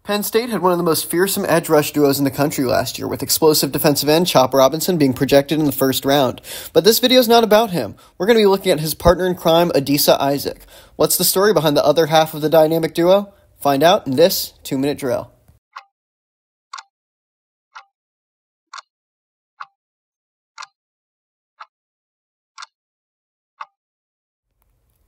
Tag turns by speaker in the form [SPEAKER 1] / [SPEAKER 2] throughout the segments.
[SPEAKER 1] Penn State had one of the most fearsome edge rush duos in the country last year, with explosive defensive end Chop Robinson being projected in the first round. But this video is not about him. We're going to be looking at his partner in crime, Adisa Isaac. What's the story behind the other half of the dynamic duo? Find out in this 2-minute drill.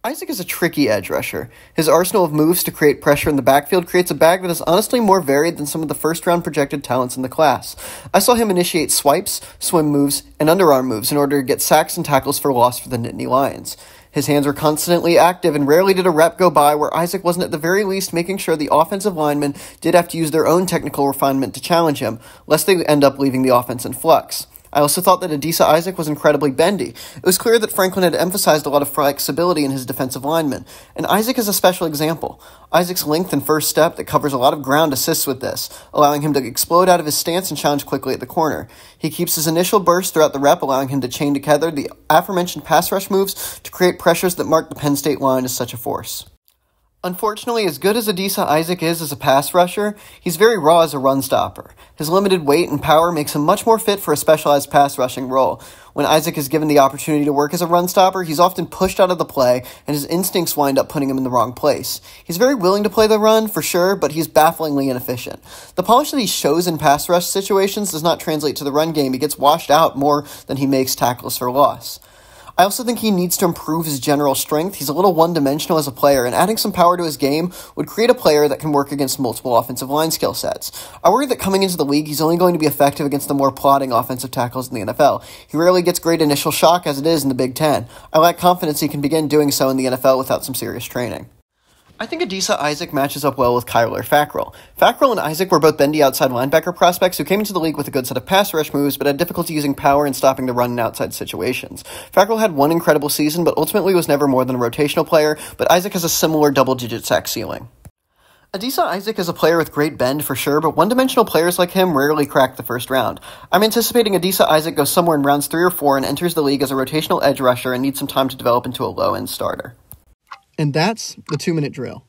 [SPEAKER 1] Isaac is a tricky edge rusher. His arsenal of moves to create pressure in the backfield creates a bag that is honestly more varied than some of the first-round projected talents in the class. I saw him initiate swipes, swim moves, and underarm moves in order to get sacks and tackles for loss for the Nittany Lions. His hands were constantly active, and rarely did a rep go by where Isaac wasn't at the very least making sure the offensive linemen did have to use their own technical refinement to challenge him, lest they end up leaving the offense in flux. I also thought that Adisa Isaac was incredibly bendy. It was clear that Franklin had emphasized a lot of flexibility in his defensive linemen, and Isaac is a special example. Isaac's length and first step that covers a lot of ground assists with this, allowing him to explode out of his stance and challenge quickly at the corner. He keeps his initial burst throughout the rep, allowing him to chain together the aforementioned pass rush moves to create pressures that mark the Penn State line as such a force. Unfortunately, as good as Adisa Isaac is as a pass rusher, he's very raw as a run stopper. His limited weight and power makes him much more fit for a specialized pass rushing role. When Isaac is given the opportunity to work as a run stopper, he's often pushed out of the play, and his instincts wind up putting him in the wrong place. He's very willing to play the run, for sure, but he's bafflingly inefficient. The polish that he shows in pass rush situations does not translate to the run game. He gets washed out more than he makes tackles for loss. I also think he needs to improve his general strength. He's a little one-dimensional as a player, and adding some power to his game would create a player that can work against multiple offensive line skill sets. I worry that coming into the league, he's only going to be effective against the more plodding offensive tackles in the NFL. He rarely gets great initial shock as it is in the Big Ten. I lack confidence he can begin doing so in the NFL without some serious training. I think Adisa Isaac matches up well with Kyler Fackrell. Fackrell and Isaac were both bendy outside linebacker prospects who came into the league with a good set of pass rush moves, but had difficulty using power and stopping the run in outside situations. Fackrell had one incredible season, but ultimately was never more than a rotational player, but Isaac has a similar double-digit sack ceiling. Adisa Isaac is a player with great bend for sure, but one-dimensional players like him rarely crack the first round. I'm anticipating Adisa Isaac goes somewhere in rounds 3 or 4 and enters the league as a rotational edge rusher and needs some time to develop into a low-end starter.
[SPEAKER 2] And that's the 2-minute drill.